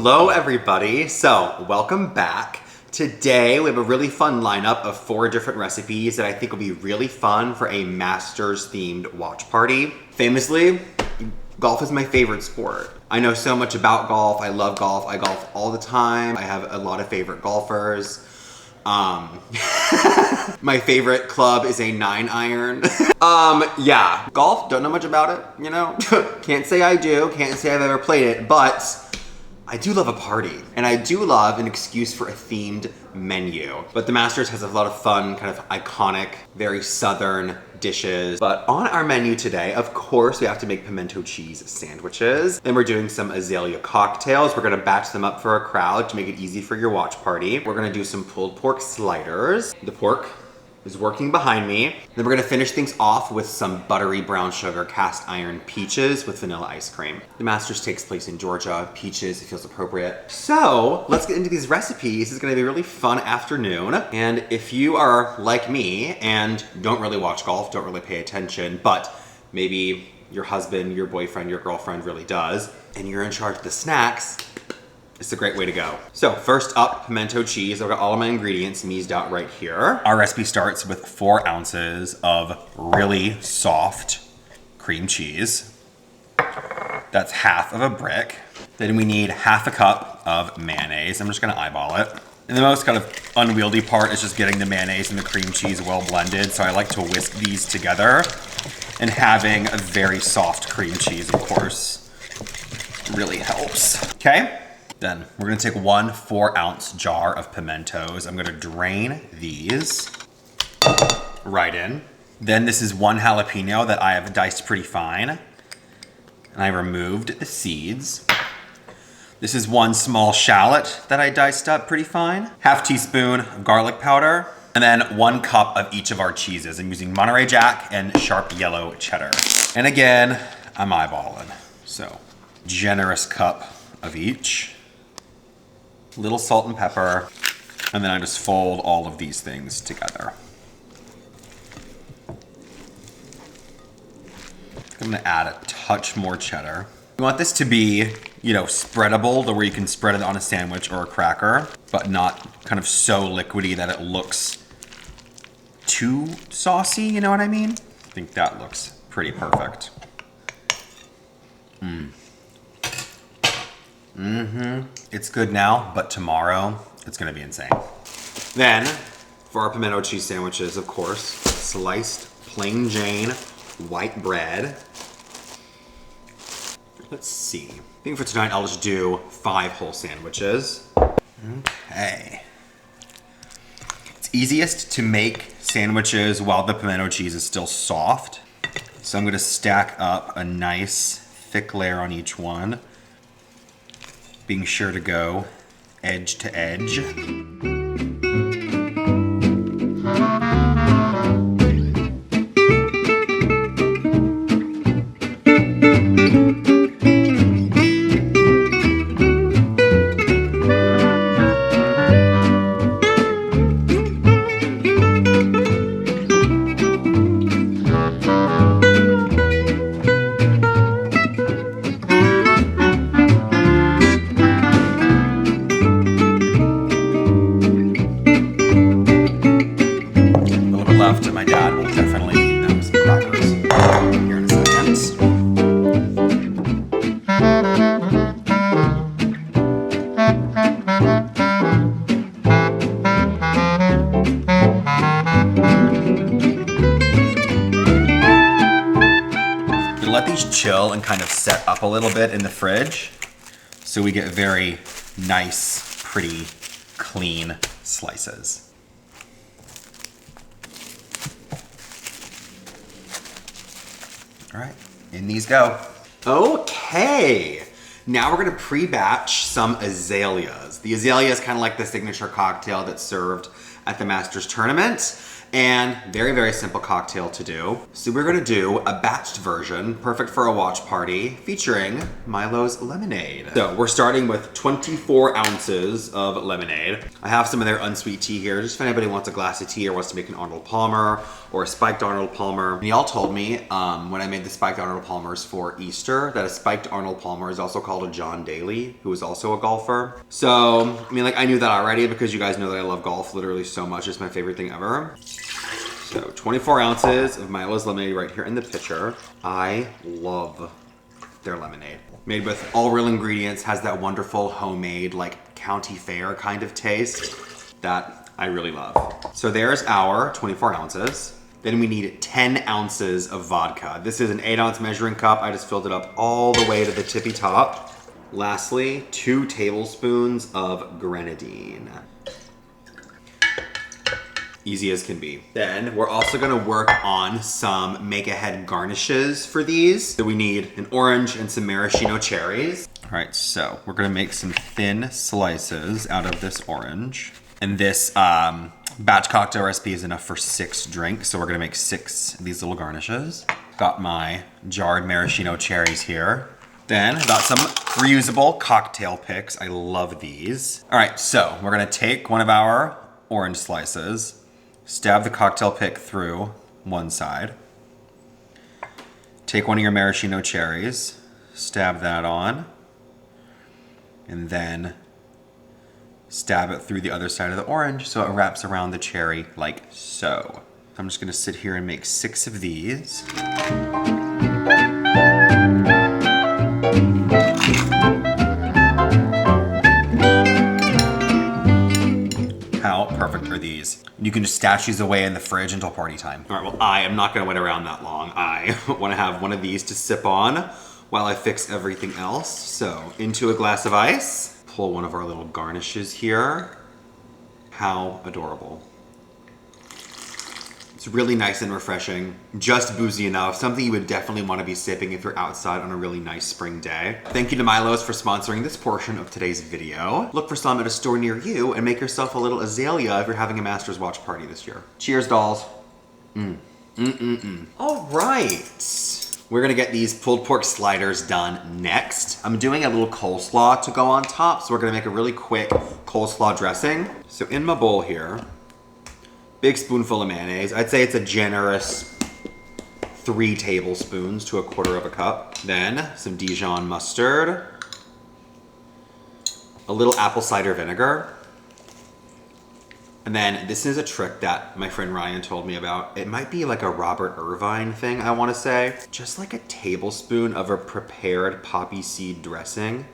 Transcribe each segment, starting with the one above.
Hello everybody, so welcome back. Today we have a really fun lineup of 4 different recipes that I think will be really fun for a Masters themed watch party. Famously, golf is my favorite sport. I know so much about golf, I love golf, I golf all the time. I have a lot of favorite golfers. My favorite club is a 9-iron. Yeah, golf, don't know much about it, you know? Can't say I do, can't say I've ever played it, but I do love a party, and I do love an excuse for a themed menu. But the Masters has a lot of fun, kind of iconic, very southern dishes. But on our menu today, of course, we have to make pimento cheese sandwiches. Then we're doing some Azalea cocktails. We're gonna batch them up for a crowd to make it easy for your watch party. We're gonna do some pulled pork sliders. The pork is working behind me. Then we're gonna finish things off with some buttery brown sugar cast iron peaches with vanilla ice cream. The Masters takes place in Georgia. Peaches, it feels appropriate. So let's get into these recipes. It's gonna be a really fun afternoon. And if you are like me and don't really watch golf, don't really pay attention, but maybe your husband, your boyfriend, your girlfriend really does, and you're in charge of the snacks, it's a great way to go. So first up, pimento cheese. I've got all of my ingredients meased out right here. Our recipe starts with 4 ounces of really soft cream cheese. That's half of a brick. Then we need half a cup of mayonnaise. I'm just gonna eyeball it. And the most kind of unwieldy part is just getting the mayonnaise and the cream cheese well blended. So I like to whisk these together, and having a very soft cream cheese, of course, really helps. Okay. Then we're gonna take 1 4-ounce jar of pimentos. I'm gonna drain these right in. Then this is 1 jalapeno that I have diced pretty fine, and I removed the seeds. This is 1 small shallot that I diced up pretty fine. Half teaspoon of garlic powder, and then 1 cup of each of our cheeses. I'm using Monterey Jack and sharp yellow cheddar. And again, I'm eyeballing. So generous cup of each. Little salt and pepper, and then I just fold all of these things together. I'm gonna add a touch more cheddar. We want this to be, you know, spreadable, to where you can spread it on a sandwich or a cracker, but not kind of so liquidy that it looks too saucy, you know what I mean? I think that looks pretty perfect. It's good now, but tomorrow it's gonna be insane. Then, for our pimento cheese sandwiches, of course, sliced plain Jane white bread. Let's see. I think for tonight I'll just do 5 whole sandwiches. Okay. It's easiest to make sandwiches while the pimento cheese is still soft. So I'm gonna stack up a nice thick layer on each one, being sure to go edge to edge. My dad will definitely eat them some crackers here in a second. Gonna let these chill and kind of set up a little bit in the fridge, so we get very nice, pretty, clean slices. All right, in these go. Okay, now we're gonna pre-batch some azaleas. The azalea is kind of like the signature cocktail that's served at the Masters tournament. and very, very simple cocktail to do. So we're gonna do a batched version, perfect for a watch party, featuring Milo's lemonade. So we're starting with 24 ounces of lemonade. I have some of their unsweet tea here, just if anybody wants a glass of tea or wants to make an Arnold Palmer or a spiked Arnold Palmer. And y'all told me when I made the spiked Arnold Palmers for Easter that a spiked Arnold Palmer is also called a John Daly, who is also a golfer. So, I mean, like, I knew that already because you guys know that I love golf literally so much. It's my favorite thing ever. So 24 ounces of Milo's lemonade right here in the pitcher. I love their lemonade. Made with all real ingredients, has that wonderful homemade, like, county fair kind of taste that I really love. So there's our 24 ounces. Then we need 10 ounces of vodka. This is an 8-ounce measuring cup. I just filled it up all the way to the tippy top. Lastly, 2 tablespoons of grenadine. Easy as can be. Then we're also gonna work on some make-ahead garnishes for these. So we need an orange and some maraschino cherries. All right, so we're gonna make some thin slices out of this orange. And this batch cocktail recipe is enough for 6 drinks, so we're gonna make 6 of these little garnishes. Got my jarred maraschino cherries here. Then got some reusable cocktail picks. I love these. All right, so we're gonna take one of our orange slices, stab the cocktail pick through one side. Take one of your maraschino cherries, stab that on, and then stab it through the other side of the orange so it wraps around the cherry like so. I'm just gonna sit here and make 6 of these. How perfect are these? You can just stash these away in the fridge until party time. All right, well, I am not gonna wait around that long. I wanna have one of these to sip on while I fix everything else. So into a glass of ice. Pull one of our little garnishes here. How adorable. It's really nice and refreshing, just boozy enough, something you would definitely want to be sipping if you're outside on a really nice spring day. Thank you to Milo's for sponsoring this portion of today's video. Look for some at a store near you and make yourself a little Azalea if you're having a master's watch party this year. Cheers, dolls. All right. We're gonna get these pulled pork sliders done next. I'm doing a little coleslaw to go on top, so we're gonna make a really quick coleslaw dressing. So in my bowl here, big spoonful of mayonnaise. I'd say it's a generous 3 tablespoons to 1/4 cup. Then some Dijon mustard, a little apple cider vinegar. And then this is a trick that my friend Ryan told me about. It might be like a Robert Irvine thing, I wanna say. Just like a tablespoon of a prepared poppy seed dressing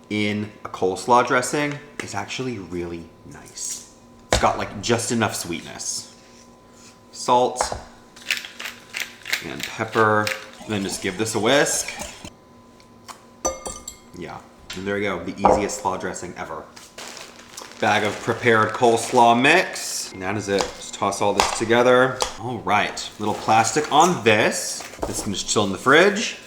in a coleslaw dressing is actually really nice. It's got like just enough sweetness. Salt and pepper. And then just give this a whisk. Yeah, and there you go, the easiest slaw dressing ever. Bag of prepared coleslaw mix. And that is it. Just toss all this together. All right, little plastic on this. This can just chill in the fridge.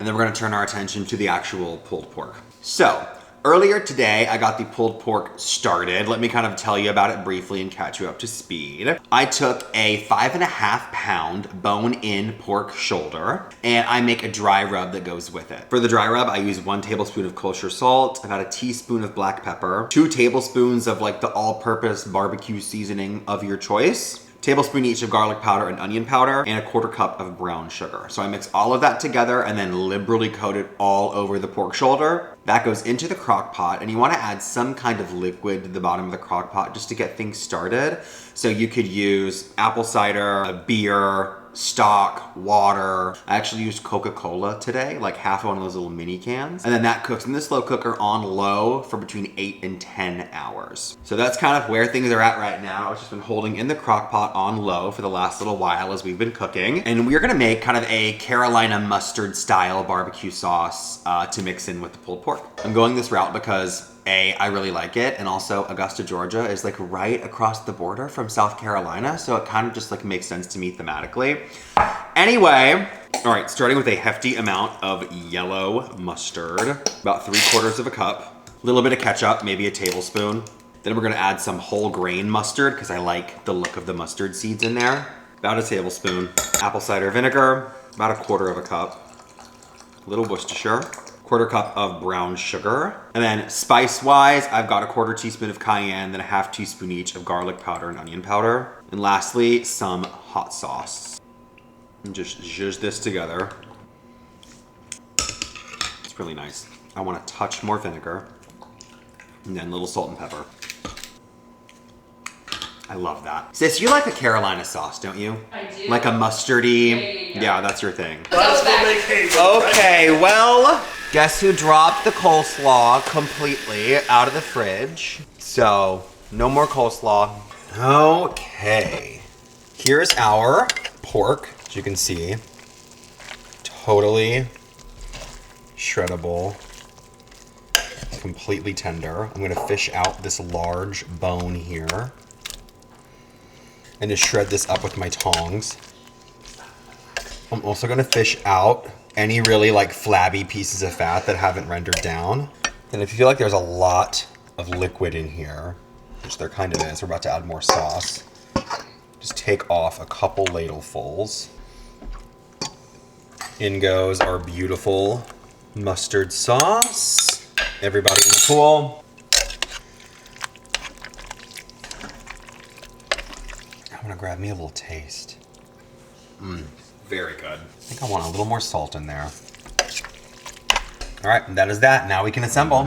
And then we're gonna turn our attention to the actual pulled pork. So, earlier today, I got the pulled pork started. Let me kind of tell you about it briefly and catch you up to speed. I took a 5.5 pound bone-in pork shoulder and I make a dry rub that goes with it. For the dry rub, I use 1 tablespoon of kosher salt, about a teaspoon of black pepper, 2 tablespoons of like the all-purpose barbecue seasoning of your choice, tablespoon each of garlic powder and onion powder, and a 1/4 cup of brown sugar. So I mix all of that together and then liberally coat it all over the pork shoulder. That goes into the crock pot, and you wanna add some kind of liquid to the bottom of the crock pot just to get things started. So you could use apple cider, a beer, stock, water. I actually used Coca-Cola today, like half of one of those little mini cans. And then that cooks in the slow cooker on low for between 8 and 10 hours. So that's kind of where things are at right now. It's just been holding in the crock pot on low for the last little while as we've been cooking. And we're gonna make kind of a Carolina mustard style barbecue sauce to mix in with the pulled pork. I'm going this route because I really like it, and also Augusta, Georgia is like right across the border from South Carolina, so it kind of just like makes sense to me thematically. Anyway, all right, starting with a hefty amount of yellow mustard, about 3/4 cup, a little bit of ketchup, maybe a tablespoon, Then we're gonna add some whole grain mustard because I like the look of the mustard seeds in there. About a tablespoon. Apple cider vinegar, about a quarter of a cup. A little Worcestershire. Quarter cup of brown sugar. And then spice-wise, I've got a quarter teaspoon of cayenne, then a half teaspoon each of garlic powder and onion powder. And lastly, some hot sauce. And just zhuzh this together. It's really nice. I want a touch more vinegar. And then a little salt and pepper. I love that. Sis, you like a Carolina sauce, don't you? I do. Like a mustardy? Yeah. Yeah, that's your thing. Okay, well, guess who dropped the coleslaw completely out of the fridge? So, no more coleslaw. Okay. Here's our pork, as you can see. Totally shreddable. Completely tender. I'm gonna fish out this large bone here. And just shred this up with my tongs. I'm also gonna fish out any really like flabby pieces of fat that haven't rendered down. And if you feel like there's a lot of liquid in here, which there kind of is, we're about to add more sauce, just take off a couple ladlefuls. In goes our beautiful mustard sauce. Everybody in the pool. I'm gonna grab me a little taste. Very good. I think I want a little more salt in there. All right, that is that. Now we can assemble.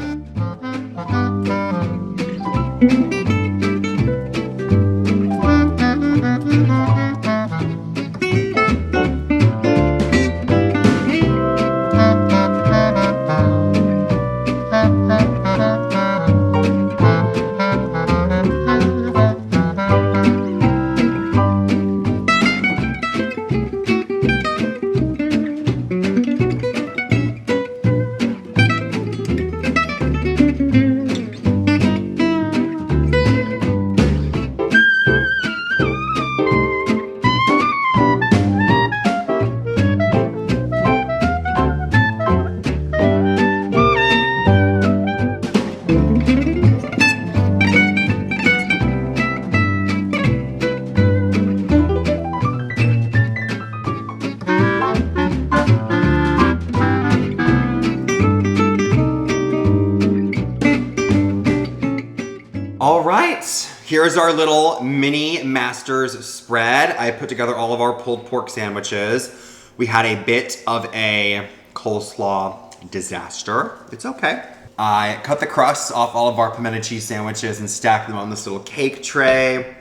All right, here's our little mini Masters spread. I put together all of our pulled pork sandwiches. We had a bit of a coleslaw disaster. It's okay. I cut the crusts off all of our pimento cheese sandwiches and stacked them on this little cake tray.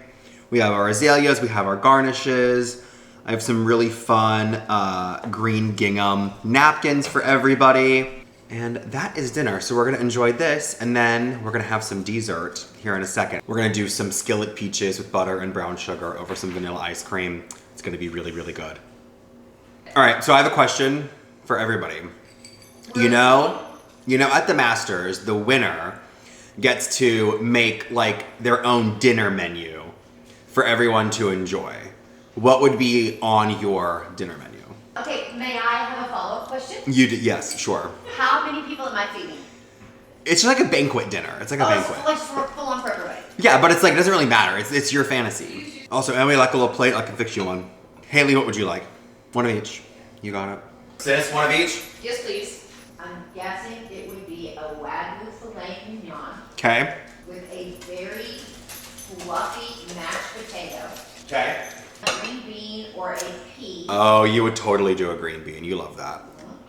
We have our azaleas, we have our garnishes. I have some really fun green gingham napkins for everybody. And that is dinner. So we're gonna enjoy this, and then we're gonna have some dessert here in a second. We're gonna do some skillet peaches with butter and brown sugar over some vanilla ice cream. It's gonna be really, really good. All right, so I have a question for everybody. You know, at the Masters, the winner gets to make like their own dinner menu for everyone to enjoy. What would be on your dinner menu? Okay, may I have a follow-up question? Yes, sure. How many people am I feeding? It's like a banquet dinner. It's like a banquet. It's like full on for everybody. Yeah, but it's like, it doesn't really matter. It's your fantasy. Also, Emily, like a little plate, I can fix you one. Haley, what would you like? One of each. You got it. Sis, one of each? Yes, please. I'm guessing it would be a Wagyu filet mignon Okay. with a very fluffy mashed potato, Okay. a green bean or a pea. Oh, you would totally do a green bean. You love that.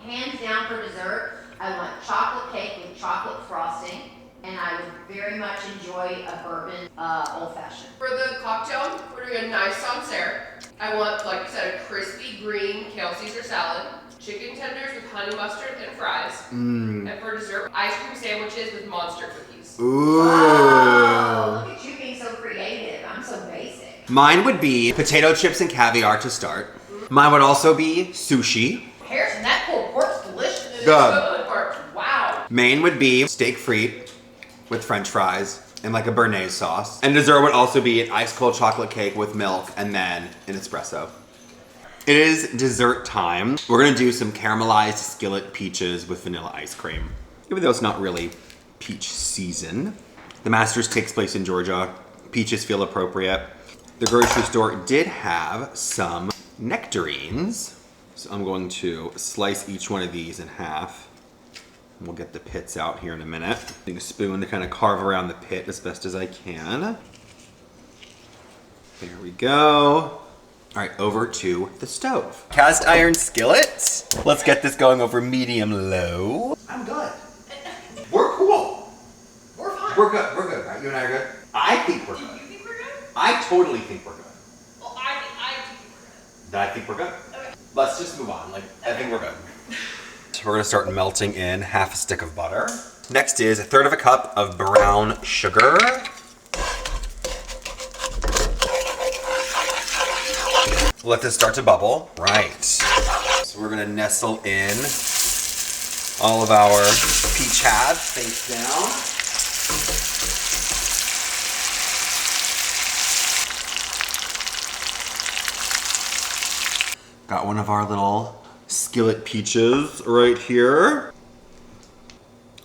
Hands down for dessert, I want chocolate cake with chocolate frosting, and I would very much enjoy a bourbon old fashioned. For the cocktail, we're doing a nice Sancerre. I want, like you said, a crispy green kale Caesar salad, chicken tenders with honey mustard and fries, and for dessert, ice cream sandwiches with monster cookies. Ooh. Oh, look at you being so creative. I'm so basic. Mine would be potato chips and caviar to start. Mine would also be sushi. Harrison, that pulled pork's delicious. Good. Wow. Main would be steak frite with french fries and like a béarnaise sauce. And dessert would also be an ice cold chocolate cake with milk and then an espresso. It is dessert time. We're gonna do some caramelized skillet peaches with vanilla ice cream. Even though it's not really peach season, The Masters takes place in Georgia. Peaches feel appropriate. The grocery store did have some nectarines. So I'm going to slice each one of these in half. We'll get the pits out here in a minute. Using a spoon to kind of carve around the pit as best as I can. There we go. All right, over to the stove. Cast iron skillet. Let's get this going over medium low. I'm good. We're cool. We're fine. We're good, right? You and I are good? I think we're Do good. you think we're good? I totally think we're good. Well, I think we're good. Then I think we're good. Okay. Let's just move on. I think we're good. So we're gonna start melting in half a stick of butter. Next is 1/3 cup of brown sugar. Let this start to bubble. Right. So we're gonna nestle in all of our peach halves face down. Got one of our little Skillet peaches right here.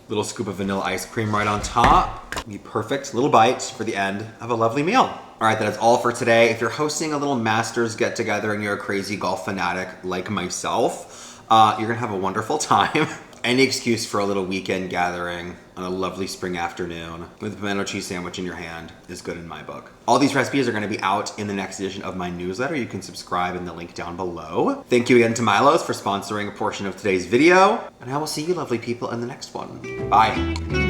Little scoop of vanilla ice cream right on top. Be perfect little bite for the end of a lovely meal. All right, that is all for today. If you're hosting a little Masters get together and you're a crazy golf fanatic like myself, you're gonna have a wonderful time. Any excuse for a little weekend gathering on a lovely spring afternoon with a pimento cheese sandwich in your hand is good in my book. All these recipes are gonna be out in the next edition of my newsletter. You can subscribe in the link down below. Thank you again to Milo's for sponsoring a portion of today's video, and I will see you lovely people in the next one. Bye.